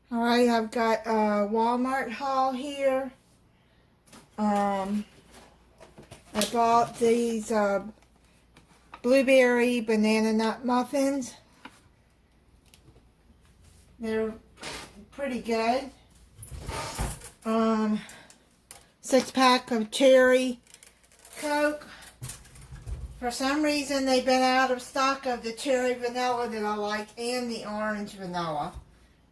Alright, I've got a Walmart haul here. I bought these blueberry banana nut muffins. They're pretty good. 6-pack of cherry Coke. For some reason they've been out of stock of the cherry vanilla that I like and the orange vanilla.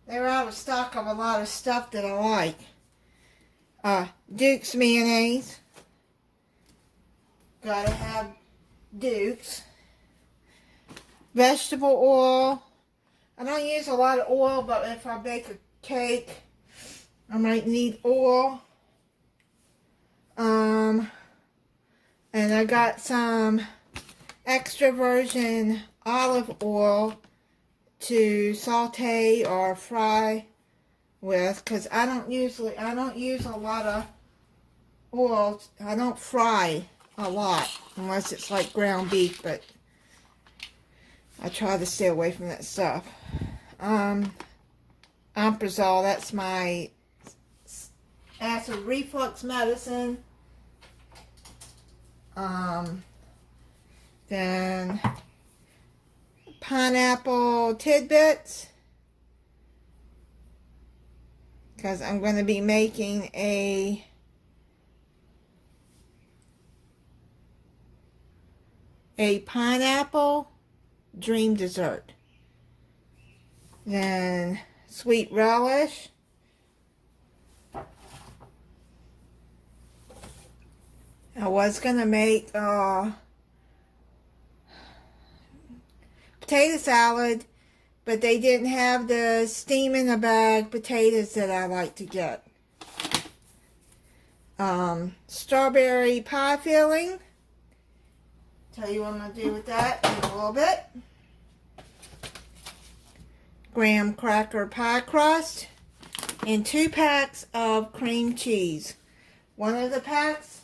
They're out of stock of a lot of stuff that I like. Duke's mayonnaise. Gotta have Duke's. Vegetable oil. I don't use a lot of oil, but if I bake a cake, I might need oil. And I got some extra virgin olive oil to saute or fry with, because I don't use a lot of oil. I don't fry a lot unless it's like ground beef, but I try to stay away from that stuff. Omeprazole, that's my acid reflux medicine. Then pineapple tidbits, because I'm going to be making a pineapple dream dessert. Then sweet relish. I was going to make potato salad, but they didn't have the steam in the bag potatoes that I like to get. Strawberry pie filling. Tell you what I'm going to do with that in a little bit. Graham cracker pie crust. And 2 packs of cream cheese. One of the packs,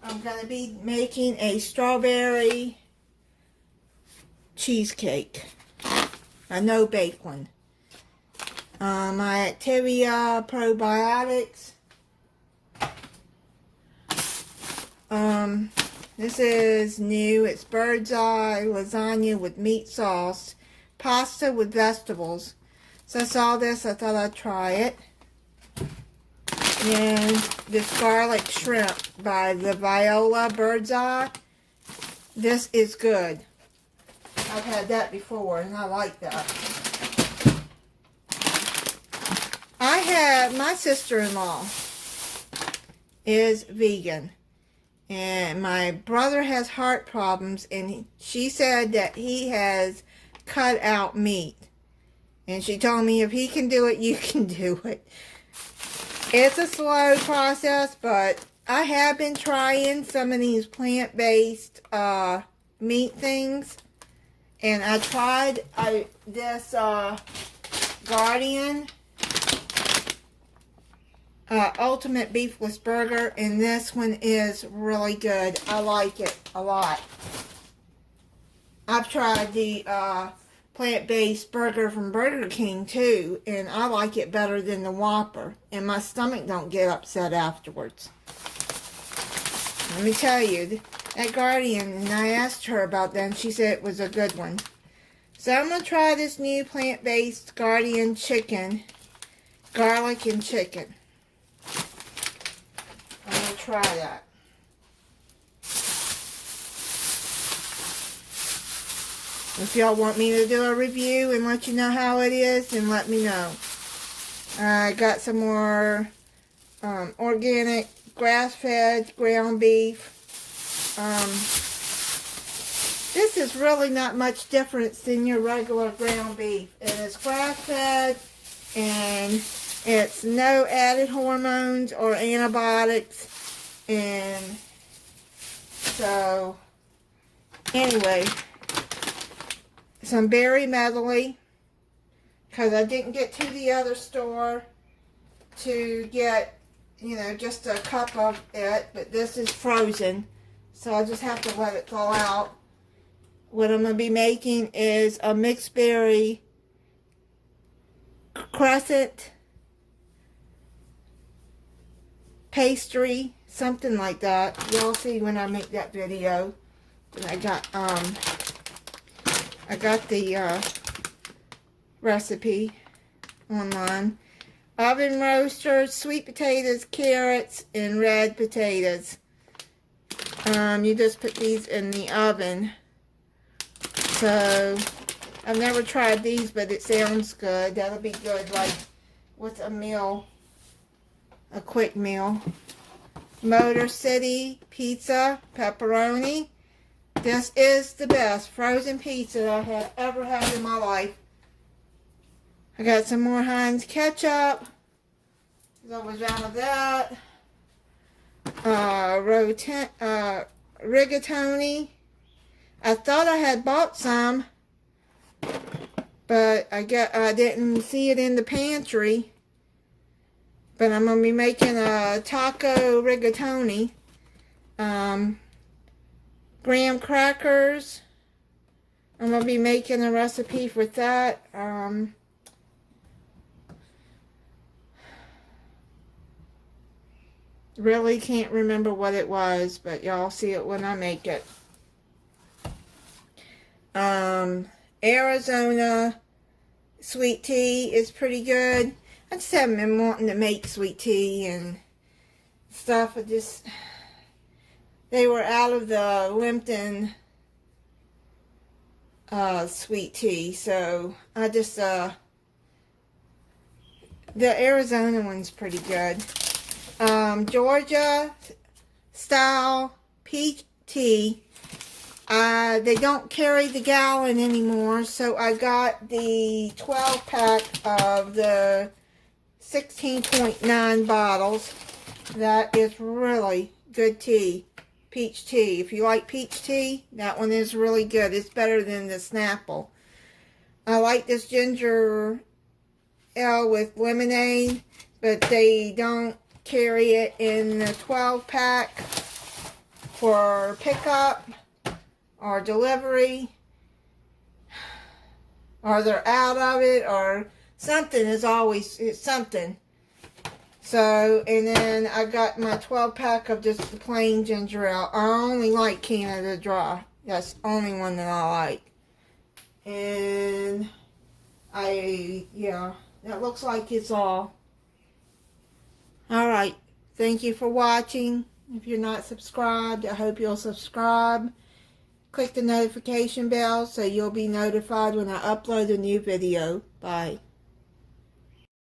I'm going to be making a strawberry cheesecake. A no-bake one. My Activia probiotics. This is new. It's bird's eye lasagna with meat sauce. Pasta with vegetables. So I saw this, I thought I'd try it. And this garlic shrimp by the Viola Bird's Eye. This is good. I've had that before and I like that. My sister-in-law is vegan. And my brother has heart problems, and she said that he has cut out meat. And she told me if he can do it, you can do it. It's a slow process, but I have been trying some of these plant-based meat things. And I tried this Guardian Ultimate Beefless Burger, and this one is really good. I like it a lot. I've tried the plant-based burger from Burger King too, and I like it better than the Whopper, and my stomach don't get upset afterwards. Let me tell you, that Guardian, and I asked her about that, and she said it was a good one. So I'm going to try this new plant-based Guardian chicken, garlic and chicken. I'm going to try that. If y'all want me to do a review and let you know how it is, then let me know. I got some more organic grass-fed ground beef. This is really not much difference than your regular ground beef. It is grass-fed, and it's no added hormones or antibiotics. And so, anyway, some berry medley, because I didn't get to the other store to get, you know, just a cup of it, but this is frozen, so I just have to let it thaw out. What I'm going to be making is a mixed berry crescent pastry, something like that. Y'all see when I make that video. And I got the recipe online. Oven roasters, sweet potatoes, carrots, and red potatoes. You just put these in the oven. So, I've never tried these, but it sounds good. That'll be good, like, with a meal, a quick meal. Motor City pizza, pepperoni. This is the best frozen pizza I have ever had in my life. I got some more Heinz ketchup. I was out of that. Rigatoni. I thought I had bought some, but I didn't see it in the pantry. But I'm gonna be making a taco rigatoni. Graham crackers. I'm gonna be making a recipe for that. Really can't remember what it was, but y'all see it when I make it. Arizona sweet tea is pretty good. I just haven't been wanting to make sweet tea and stuff. They were out of the Lipton sweet tea, so I just, the Arizona one's pretty good. Georgia style peach tea. They don't carry the gallon anymore, so I got the 12 pack of the 16.9 bottles. That is really good tea. Peach tea. If you like peach tea, that one is really good. It's better than the Snapple. I like this ginger ale with lemonade, but they don't carry it in the 12 pack for pickup or delivery, or they're out of it, or something is always something. So, and then I got my 12 pack of just the plain ginger ale. I only like Canada Dry. That's the only one that I like. And yeah, that looks like it's all. Alright, thank you for watching. If you're not subscribed, I hope you'll subscribe. Click the notification bell so you'll be notified when I upload a new video. Bye.